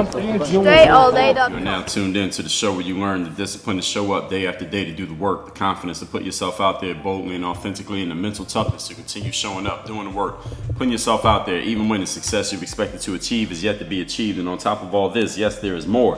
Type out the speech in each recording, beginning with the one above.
You're now tuned in to the show where you learn the discipline to show up day after day to do the work, the confidence to put yourself out there boldly and authentically, and the mental toughness to continue showing up, doing the work, putting yourself out there even when the success you've expected to achieve is yet to be achieved. And on top of all this, yes, there is more.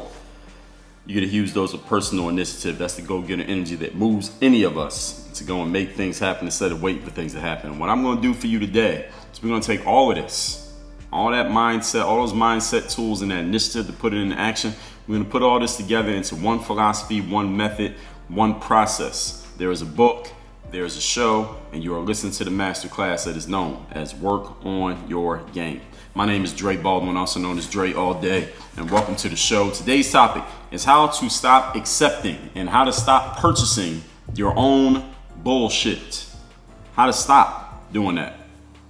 You get a huge dose of personal initiative. That's the go-getter energy that moves any of us to go and make things happen instead of waiting for things to happen. And what I'm going to do for you today is we're going to take all of this, all that mindset, all those mindset tools and that initiative to put it into action. We're going to put all this together into one philosophy, one method, one process. There is a book, there is a show, and you are listening to the masterclass that is known as Work on Your Game. My name is Dre Baldwin, also known as Dre All Day, and welcome to the show. Today's topic is how to stop accepting and how to stop purchasing your own bullshit. How to stop doing that.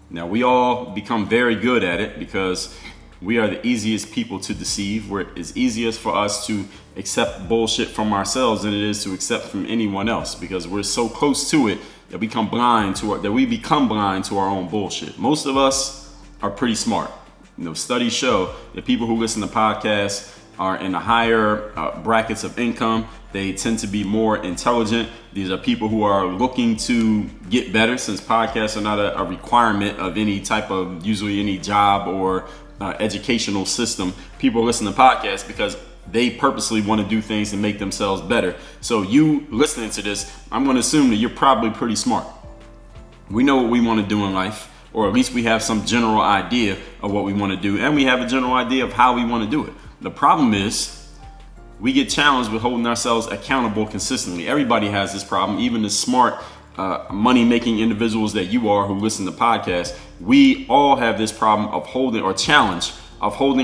Now, we all become very good at it because we are the easiest people to deceive. It's easiest for us to accept bullshit from ourselves than it is to accept from anyone else because we're so close to it that we become blind to our own bullshit. Most of us are pretty smart. Studies show that people who listen to podcasts are in the higher brackets of income. They tend to be more intelligent. These are people who are looking to get better, since podcasts are not a requirement of any type of, usually any job or educational system. People listen to podcasts because they purposely want to do things to make themselves better. So you listening to this, I'm going to assume that you're probably pretty smart. We know what we want to do in life, or at least we have some general idea of what we want to do, and we have a general idea of how we want to do it. The problem is we get challenged with holding ourselves accountable consistently. Everybody has this problem, even the smart money-making individuals that you are who listen to podcasts. We all have this problem of holding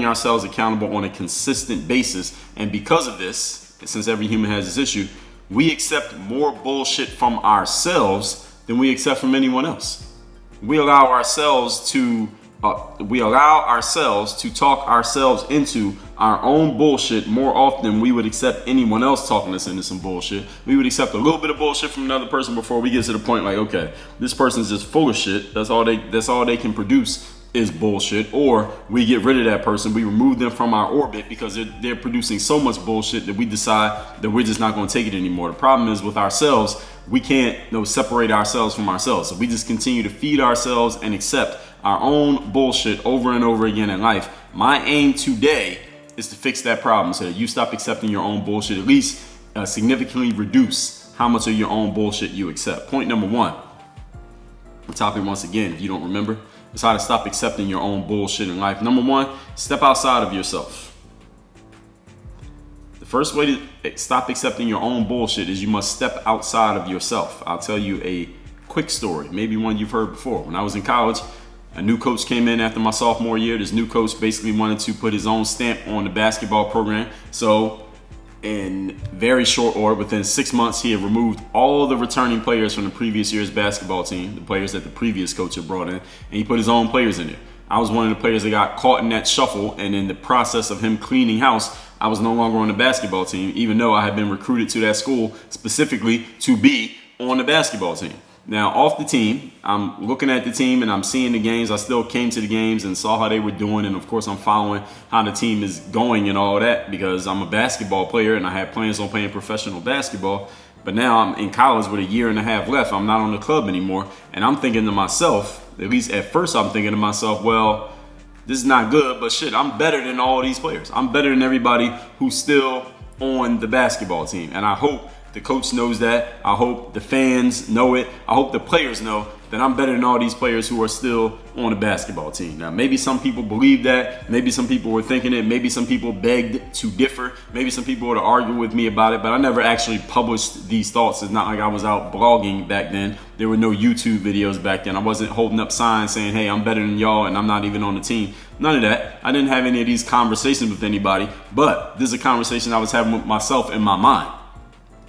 ourselves accountable on a consistent basis. And because of this, since every human has this issue, we accept more bullshit from ourselves than we accept from anyone else. We allow ourselves to talk ourselves into our own bullshit more often than we would accept anyone else talking us into some bullshit. We would accept a little bit of bullshit from another person before we get to the point like, okay, this person's just full of shit. That's all they can produce is bullshit. Or we get rid of that person. We remove them from our orbit because they're producing so much bullshit that we decide that we're just not going to take it anymore. The problem is with ourselves, we can't separate ourselves from ourselves. So we just continue to feed ourselves and accept our own bullshit over and over again in life. My aim today is to fix that problem so that you stop accepting your own bullshit, at least significantly reduce how much of your own bullshit you accept. Point number one, the topic once again, if you don't remember, is how to stop accepting your own bullshit in life. Number one, step outside of yourself. The first way to stop accepting your own bullshit is you must step outside of yourself. I'll tell you a quick story, maybe one you've heard before. When I was in college, a new coach came in after my sophomore year. This new coach basically wanted to put his own stamp on the basketball program. So in very short order, within 6 months, he had removed all the returning players from the previous year's basketball team, the players that the previous coach had brought in, and he put his own players in there. I was one of the players that got caught in that shuffle, and in the process of him cleaning house, I was no longer on the basketball team, even though I had been recruited to that school specifically to be on the basketball team. Now, off the team, I'm looking at the team and I'm seeing the games. I still came to the games and saw how they were doing. And of course, I'm following how the team is going and all that because I'm a basketball player and I had plans on playing professional basketball. But now I'm in college with a year and a half left. I'm not on the club anymore. And I'm thinking to myself, at least at first I'm thinking to myself, well, this is not good, but shit, I'm better than all these players. I'm better than everybody who's still on the basketball team. And I hope the coach knows that. I hope the fans know it. I hope the players know that I'm better than all these players who are still on the basketball team. Now, maybe some people believe that. Maybe some people were thinking it. Maybe some people begged to differ. Maybe some people would argue with me about it, but I never actually published these thoughts. It's not like I was out blogging back then. There were no YouTube videos back then. I wasn't holding up signs saying, hey, I'm better than y'all and I'm not even on the team. None of that. I didn't have any of these conversations with anybody, but this is a conversation I was having with myself in my mind.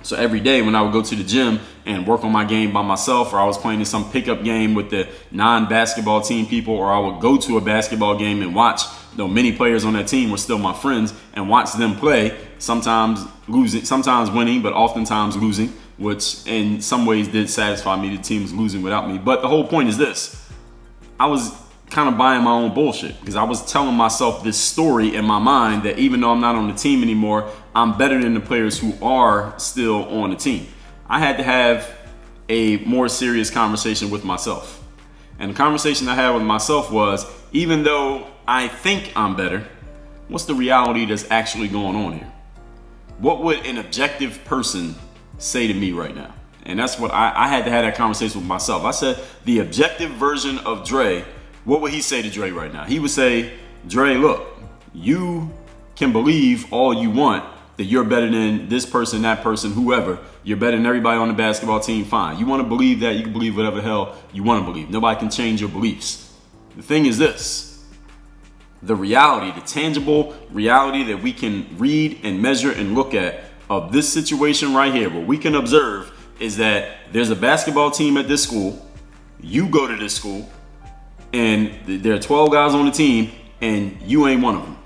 So every day when I would go to the gym and work on my game by myself, or I was playing in some pickup game with the non-basketball team people, or I would go to a basketball game and watch, though many players on that team were still my friends, and watch them play, sometimes losing, sometimes winning, but oftentimes losing, which in some ways did satisfy me. The team was losing without me. But the whole point is this. I was kind of buying my own bullshit, because I was telling myself this story in my mind that even though I'm not on the team anymore, I'm better than the players who are still on the team. I had to have a more serious conversation with myself. And the conversation I had with myself was, even though I think I'm better, what's the reality that's actually going on here? What would an objective person say to me right now? And that's what I had to have that conversation with myself. I said, the objective version of Dre, what would he say to Dre right now? He would say, Dre, look, you can believe all you want that you're better than this person, that person, whoever. You're better than everybody on the basketball team, fine. You want to believe that, you can believe whatever the hell you want to believe. Nobody can change your beliefs. The thing is this, the reality, the tangible reality that we can read and measure and look at of this situation right here, what we can observe is that there's a basketball team at this school, you go to this school, and there are 12 guys on the team, and you ain't one of them.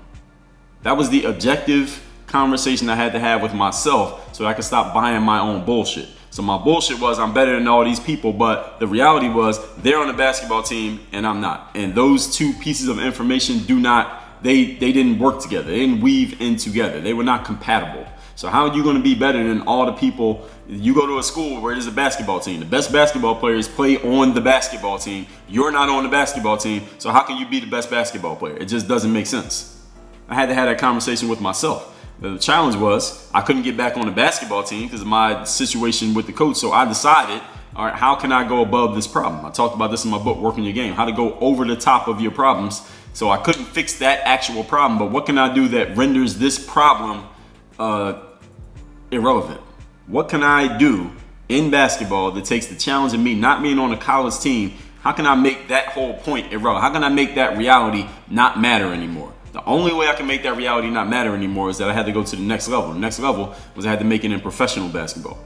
That was the objective conversation I had to have with myself so I could stop buying my own bullshit. So my bullshit was, I'm better than all these people, but the reality was they're on the basketball team and I'm not. And those two pieces of information they didn't work together. They didn't weave in together. They were not compatible. So how are you going to be better than all the people? You go to a school where there's a basketball team. The best basketball players play on the basketball team. You're not on the basketball team. So how can you be the best basketball player? It just doesn't make sense. I had to have that conversation with myself. The challenge was I couldn't get back on the basketball team because of my situation with the coach. So I decided, all right, how can I go above this problem? I talked about this in my book, Working Your Game, how to go over the top of your problems. So I couldn't fix that actual problem, but what can I do that renders this problem irrelevant? What can I do in basketball that takes the challenge of me not being on a college team? How can I make that whole point irrelevant? How can I make that reality not matter anymore? The only way I can make that reality not matter anymore is that I had to go to the next level. The next level was I had to make it in professional basketball.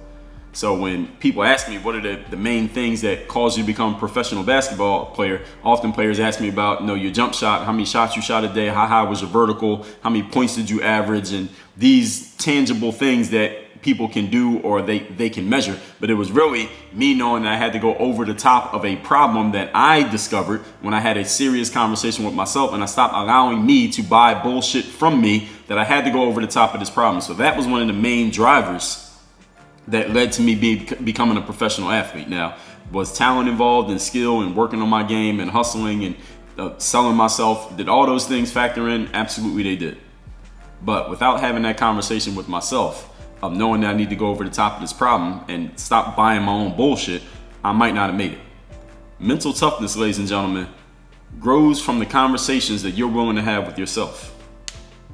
So when people ask me what are the main things that cause you to become a professional basketball player, often players ask me about, your jump shot, how many shots you shot a day, how high was your vertical, how many points did you average, and these tangible things that people can do or they can measure. But it was really me knowing that I had to go over the top of a problem that I discovered when I had a serious conversation with myself, and I stopped allowing me to buy bullshit from me, that I had to go over the top of this problem. So that was one of the main drivers that led to me becoming a professional athlete. Now, was talent involved and skill and working on my game and hustling and selling myself? Did all those things factor in? Absolutely they did. But without having that conversation with myself of knowing that I need to go over the top of this problem and stop buying my own bullshit, I might not have made it. Mental toughness, ladies and gentlemen, grows from the conversations that you're willing to have with yourself.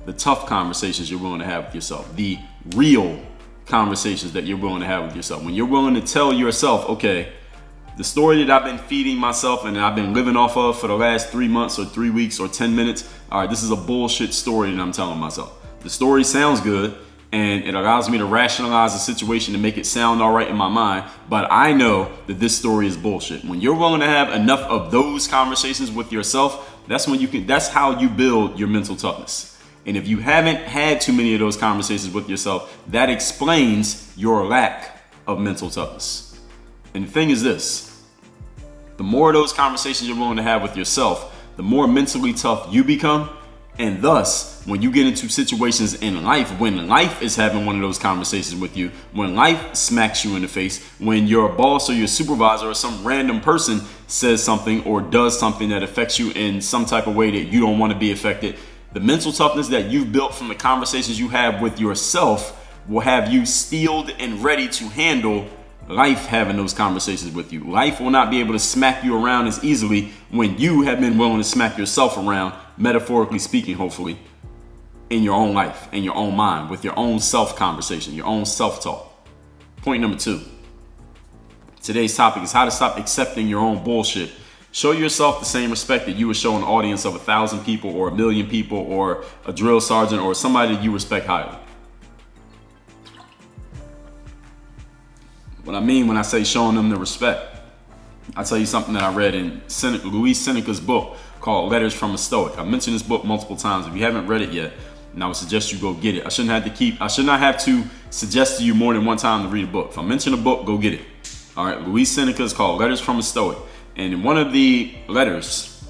The tough conversations you're willing to have with yourself. The real conversations that you're willing to have with yourself. When you're willing to tell yourself, okay, the story that I've been feeding myself and I've been living off of for the last 3 months or 3 weeks or 10 minutes, all right, this is a bullshit story that I'm telling myself. The story sounds good and it allows me to rationalize the situation to make it sound all right in my mind, but I know that this story is bullshit. When you're willing to have enough of those conversations with yourself, that's how you build your mental toughness. And if you haven't had too many of those conversations with yourself, that explains your lack of mental toughness. And the thing is this, the more of those conversations you're willing to have with yourself, the more mentally tough you become. And thus, when you get into situations in life, when life is having one of those conversations with you, when life smacks you in the face, when your boss or your supervisor or some random person says something or does something that affects you in some type of way that you don't want to be affected, the mental toughness that you've built from the conversations you have with yourself will have you steeled and ready to handle life having those conversations with you. Life will not be able to smack you around as easily when you have been willing to smack yourself around, metaphorically speaking, hopefully, in your own life, in your own mind, with your own self-conversation, your own self-talk. Point number 2. Today's topic is how to stop accepting your own bullshit. Show yourself the same respect that you would show an audience of 1,000 people or 1,000,000 people or a drill sergeant or somebody that you respect highly. What I mean when I say showing them the respect, I'll tell you something that I read in Luis Seneca's book called Letters from a Stoic. I've mentioned this book multiple times. If you haven't read it yet, and I would suggest you go get it. I should not have to suggest to you more than one time to read a book. If I mention a book, go get it. All right, Luis Seneca is called Letters from a Stoic. And in one of the letters,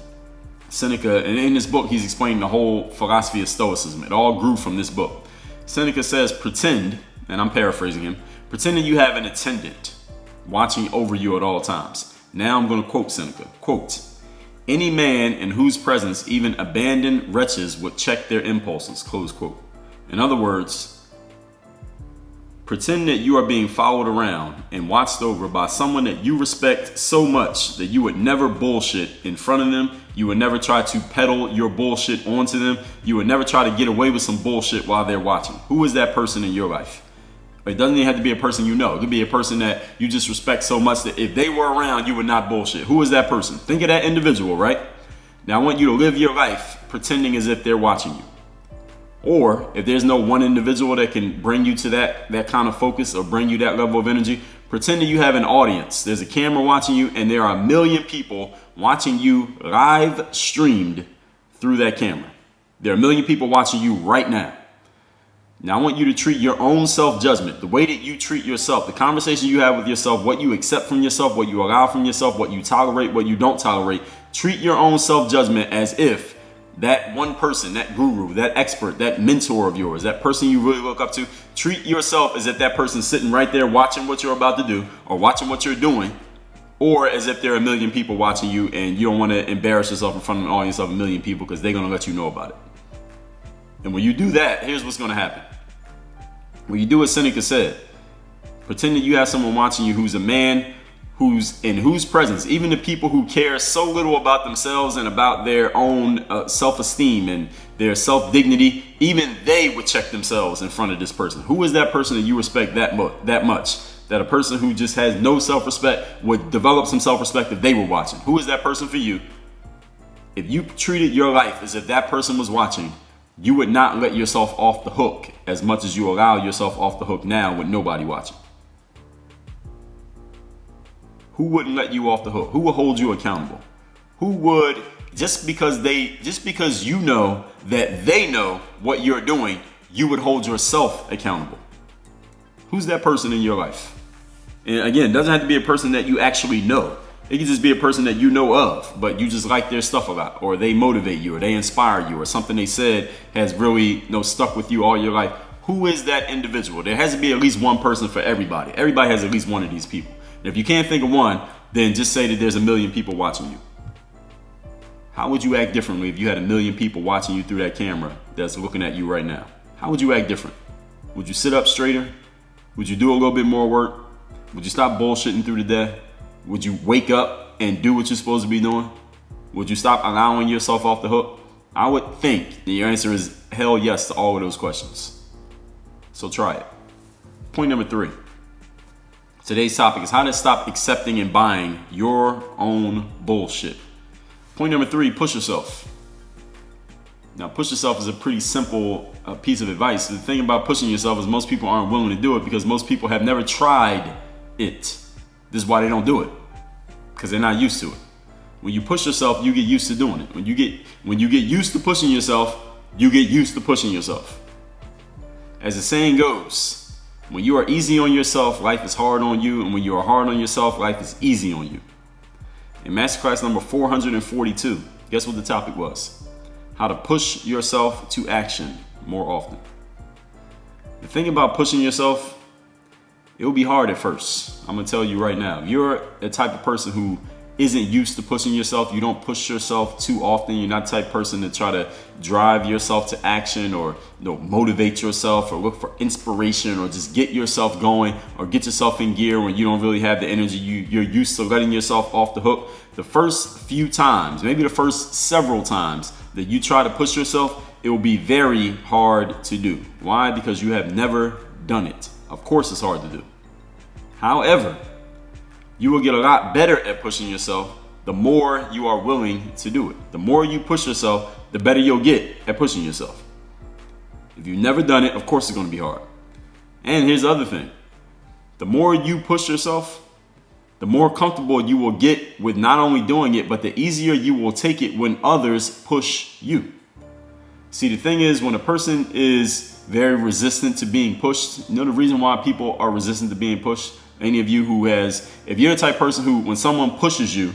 Seneca, and in this book, he's explaining the whole philosophy of Stoicism. It all grew from this book. Seneca says, pretend, and I'm paraphrasing him, pretend that you have an attendant watching over you at all times. Now I'm going to quote Seneca. Quote, any man in whose presence even abandoned wretches would check their impulses, close quote. In other words, pretend that you are being followed around and watched over by someone that you respect so much that you would never bullshit in front of them. You would never try to peddle your bullshit onto them. You would never try to get away with some bullshit while they're watching. Who is that person in your life? It doesn't even have to be a person you know. It could be a person that you just respect so much that if they were around, you would not bullshit. Who is that person? Think of that individual, right? Now I want you to live your life pretending as if they're watching you. Or if there's no one individual that can bring you to that kind of focus or bring you that level of energy, pretend that you have an audience. There's a camera watching you and there are 1 million people watching you live streamed through that camera. There are 1 million people watching you right now. Now I want you to treat your own self-judgment, the way that you treat yourself, the conversation you have with yourself, what you accept from yourself, what you allow from yourself, what you tolerate, what you don't tolerate. Treat your own self-judgment as if that one person, that guru, that expert, that mentor of yours, that person you really look up to, treat yourself as if that person's sitting right there watching what you're about to do or watching what you're doing, or as if there are 1 million people watching you and you don't want to embarrass yourself in front of an audience of 1 million people because they're going to let you know about it. And when you do that, here's what's going to happen. When you do what Seneca said, pretend that you have someone watching you who's a man who's in whose presence, even the people who care so little about themselves and about their own self-esteem and their self-dignity, even they would check themselves in front of this person. Who is that person that you respect that much? That a person who just has no self-respect would develop some self-respect if they were watching. Who is that person for you? If you treated your life as if that person was watching, you would not let yourself off the hook as much as you allow yourself off the hook now with nobody watching. Who wouldn't let you off the hook? Who would hold you accountable? Who would, just because you know that they know what you're doing, you would hold yourself accountable? Who's that person in your life? And again, it doesn't have to be a person that you actually know. It could just be a person that you know of, but you just like their stuff a lot, or they motivate you, or they inspire you, or something they said has really stuck with you all your life. Who is that individual? There has to be at least one person for everybody. Everybody has at least one of these people. And if you can't think of one, then just say that there's 1 million people watching you. How would you act differently if you had 1 million people watching you through that camera that's looking at you right now? How would you act different? Would you sit up straighter? Would you do a little bit more work? Would you stop bullshitting through the day? Would you wake up and do what you're supposed to be doing? Would you stop allowing yourself off the hook? I would think that your answer is hell yes to all of those questions. So try it. Point number 3. Today's topic is how to stop accepting and buying your own bullshit. Point number 3, push yourself. Now, push yourself is a pretty simple piece of advice. The thing about pushing yourself is most people aren't willing to do it because most people have never tried it. This is why they don't do it, because they're not used to it. When you push yourself, you get used to doing it. When you get used to pushing yourself, you get used to pushing yourself. As the saying goes, when you are easy on yourself, life is hard on you, and when you are hard on yourself, life is easy on you. In masterclass number 442, guess what the topic was? How to push yourself to action more often. The thing about pushing yourself, it will be hard at first. I'm gonna tell you right now. If you're the type of person who isn't used to pushing yourself, you don't push yourself too often, you're not the type of person to try to drive yourself to action or motivate yourself or look for inspiration or just get yourself going or get yourself in gear when you don't really have the energy. You're used to letting yourself off the hook. The first few times, maybe the first several times that you try to push yourself, it will be very hard to do. Why? Because you have never done it. Of course it's hard to do. However, you will get a lot better at pushing yourself the more you are willing to do it. The more you push yourself, the better you'll get at pushing yourself. If you've never done it, of course it's going to be hard. And here's the other thing. The more you push yourself, the more comfortable you will get with not only doing it, but the easier you will take it when others push you. See, the thing is, when a person is very resistant to being pushed, the reason why people are resistant to being pushed? Any of you if you're the type of person who, when someone pushes you,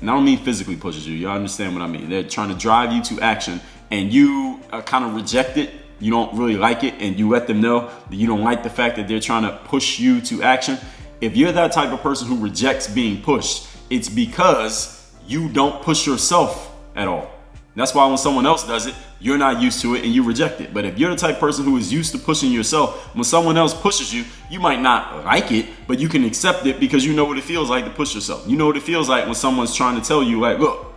And I don't mean physically pushes you. You understand what I mean? They're trying to drive you to action, and you kind of reject it. You don't really like it, and you let them know that you don't like the fact that they're trying to push you to action. If you're that type of person who rejects being pushed, it's because you don't push yourself at all. That's why when someone else does it, you're not used to it and you reject it. But if you're the type of person who is used to pushing yourself, when someone else pushes you, you might not like it, but you can accept it because you know what it feels like to push yourself. You know what it feels like when someone's trying to tell you, like, look,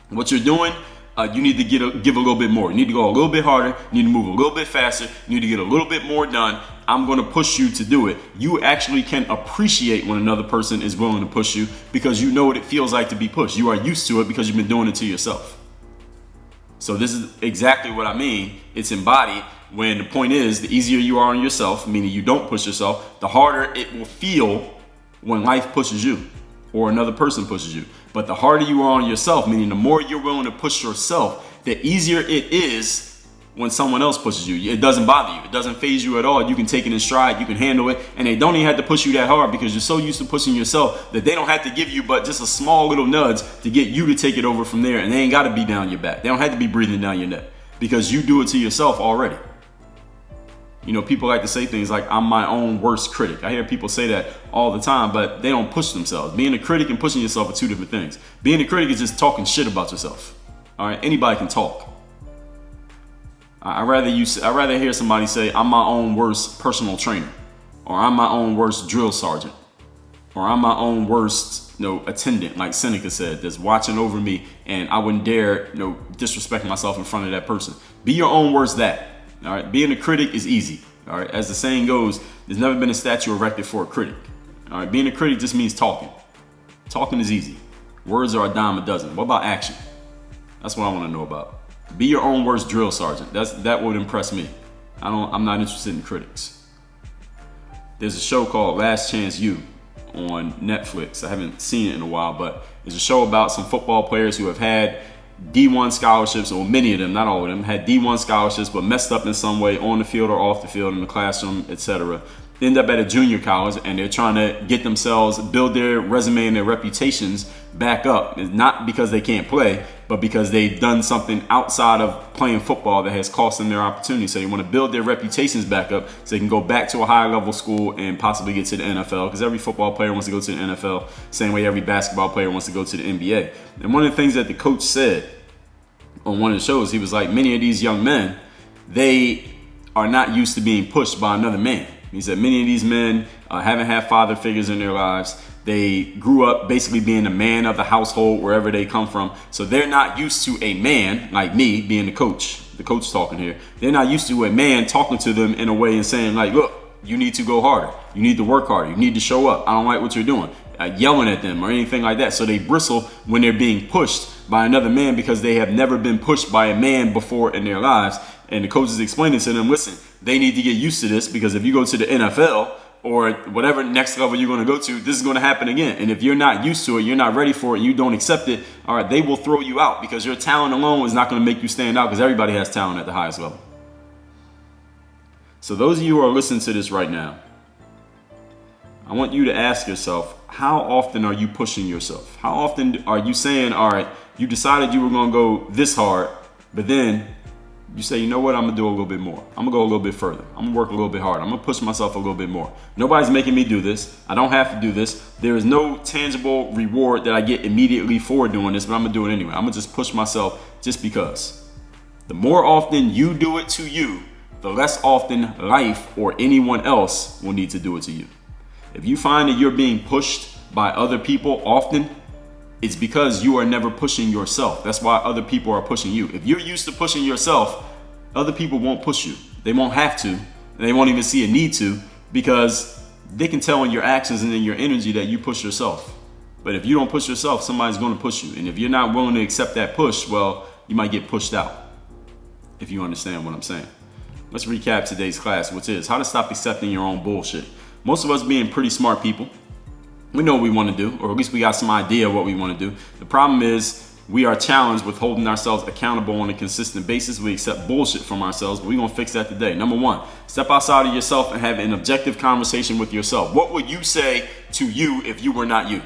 what you're doing, you need to give a little bit more. You need to go a little bit harder. You need to move a little bit faster. You need to get a little bit more done. I'm going to push you to do it. You actually can appreciate when another person is willing to push you because you know what it feels like to be pushed. You are used to it because you've been doing it to yourself. So this is exactly what I mean. It's embodied when the point is the easier you are on yourself, meaning you don't push yourself, the harder it will feel when life pushes you or another person pushes you. But the harder you are on yourself, meaning the more you're willing to push yourself, the easier it is when someone else pushes you. It doesn't bother you. It doesn't faze you at all. You can take it in stride. You can handle it. And they don't even have to push you that hard because you're so used to pushing yourself that they don't have to give you but just a small little nudge to get you to take it over from there. And they ain't got to be down your back. They don't have to be breathing down your neck because you do it to yourself already. You know, people like to say things like, I'm my own worst critic. I hear people say that all the time, but they don't push themselves. Being a critic and pushing yourself are two different things. Being a critic is just talking shit about yourself. All right, anybody can talk. I'd rather hear somebody say, I'm my own worst personal trainer, or I'm my own worst drill sergeant, or I'm my own worst, attendant, like Seneca said, that's watching over me, and I wouldn't dare, disrespect myself in front of that person. Be your own worst that. All right, being a critic is easy. All right, as the saying goes, there's never been a statue erected for a critic. All right, being a critic just means talking. Talking is easy. Words are a dime a dozen. What about action? That's what I want to know about. Be your own worst drill sergeant. That would impress me. I'm not interested in critics. There's a show called Last Chance U on Netflix. I haven't seen it in a while, but it's a show about some football players who have had D1 scholarships, or many of them, not all of them, had D1 scholarships, but messed up in some way on the field or off the field, in the classroom, etc. End up at a junior college, and they're trying to get themselves, build their resume and their reputations back up. It's not because they can't play, but because they've done something outside of playing football that has cost them their opportunity. So they want to build their reputations back up so they can go back to a higher level school and possibly get to the NFL, because every football player wants to go to the NFL, same way every basketball player wants to go to the NBA. And one of the things that the coach said on one of the shows, he was like, many of these young men, they are not used to being pushed by another man. He said many of these men haven't had father figures in their lives. They grew up basically being the man of the household wherever they come from. So they're not used to a man like me being the coach talking here. They're not used to a man talking to them in a way and saying like, look, you need to go harder. You need to work harder. You need to show up. I don't like what you're doing. Yelling at them or anything like that. So they bristle when they're being pushed by another man because they have never been pushed by a man before in their lives. And the coach is explaining to them, listen, they need to get used to this because if you go to the NFL or whatever next level you're going to go to, this is going to happen again. And if you're not used to it, you're not ready for it, you don't accept it, all right, they will throw you out because your talent alone is not going to make you stand out because everybody has talent at the highest level. So those of you who are listening to this right now, I want you to ask yourself, how often are you pushing yourself? How often are you saying, all right, you decided you were going to go this hard, but then you say, you know what, I'm going to do a little bit more. I'm going to go a little bit further. I'm going to work a little bit harder. I'm going to push myself a little bit more. Nobody's making me do this. I don't have to do this. There is no tangible reward that I get immediately for doing this, but I'm going to do it anyway. I'm going to just push myself just because. The more often you do it to you, the less often life or anyone else will need to do it to you. If you find that you're being pushed by other people often, it's because you are never pushing yourself. That's why other people are pushing you. If you're used to pushing yourself, other people won't push you. They won't have to. And they won't even see a need to because they can tell in your actions and in your energy that you push yourself. But if you don't push yourself, somebody's going to push you. And if you're not willing to accept that push, well, you might get pushed out, if you understand what I'm saying. Let's recap today's class, which is how to stop accepting your own bullshit. Most of us being pretty smart people, we know what we want to do, or at least we got some idea of what we want to do. The problem is we are challenged with holding ourselves accountable on a consistent basis. We accept bullshit from ourselves, but we're going to fix that today. Number one, step outside of yourself and have an objective conversation with yourself. What would you say to you if you were not you?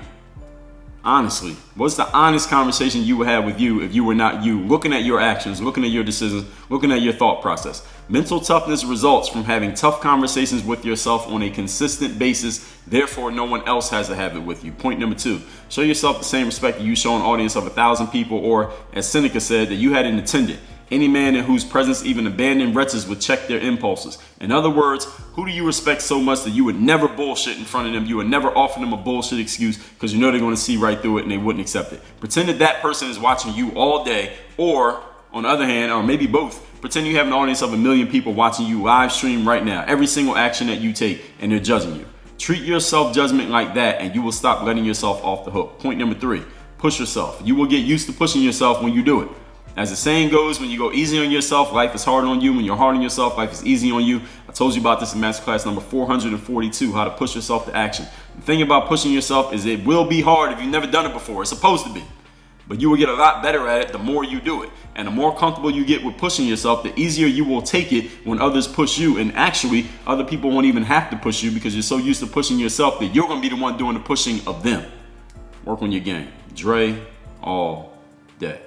Honestly, what's the honest conversation you would have with you if you were not you, looking at your actions, looking at your decisions, looking at your thought process? Mental toughness results from having tough conversations with yourself on a consistent basis. Therefore, no one else has to have it with you. Point number 2, show yourself the same respect that you show an audience of 1,000 people, or as Seneca said, that you had an attendant. Any man in whose presence even abandoned wretches would check their impulses. In other words, who do you respect so much that you would never bullshit in front of them? You would never offer them a bullshit excuse because you know they're going to see right through it and they wouldn't accept it. Pretend that that person is watching you all day, or on the other hand, or maybe both, pretend you have an audience of 1 million people watching you live stream right now, every single action that you take, and they're judging you. Treat your self-judgment like that and you will stop letting yourself off the hook. Point number 3, push yourself. You will get used to pushing yourself when you do it. As the saying goes, when you go easy on yourself, life is hard on you. When you're hard on yourself, life is easy on you. I told you about this in masterclass number 442, how to push yourself to action. The thing about pushing yourself is it will be hard if you've never done it before. It's supposed to be. But you will get a lot better at it the more you do it. And the more comfortable you get with pushing yourself, the easier you will take it when others push you. And actually, other people won't even have to push you because you're so used to pushing yourself that you're going to be the one doing the pushing of them. Work on your game. Dre all day.